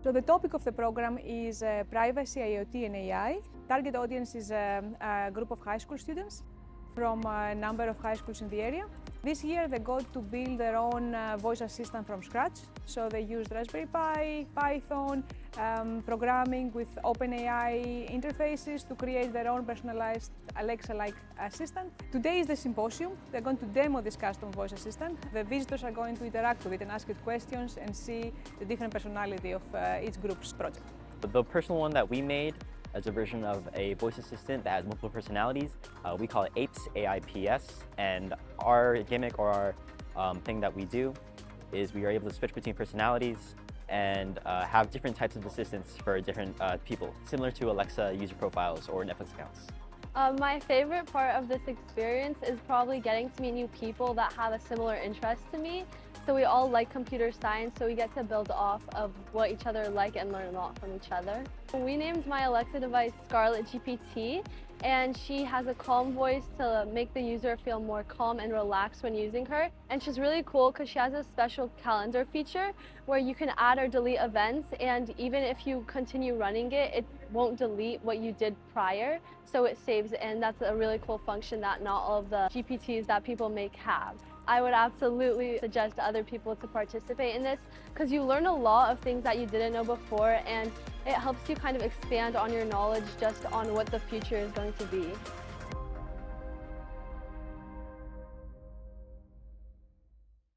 So the topic of the program is privacy, IoT and AI. Target audience is a group of high school students from a number of high schools in the area. This year they got to build their own voice assistant from scratch. So they used Raspberry Pi, Python, programming with OpenAI interfaces to create their own personalized Alexa-like assistant. Today is the symposium. They're going to demo this custom voice assistant. The visitors are going to interact with it and ask it questions and see the different personality of each group's project. The personal one that we made is a version of a voice assistant that has multiple personalities. We call it APES, AIPS, and our gimmick or our thing that we do is we are able to switch between personalities and have different types of assistants for different people, similar to Alexa user profiles or Netflix accounts. My favorite part of this experience is probably getting to meet new people that have a similar interest to me. So we all like computer science, so we get to build off of what each other like and learn a lot from each other. We named my Alexa device Scarlett GPT, and she has a calm voice to make the user feel more calm and relaxed when using her. And she's really cool because she has a special calendar feature where you can add or delete events, and even if you continue running it, it won't delete what you did prior, so it saves, and that's a really cool function that not all of the GPTs that people make have. I would absolutely suggest other people to participate in this because you learn a lot of things that you didn't know before, and it helps you kind of expand on your knowledge just on what the future is going to be.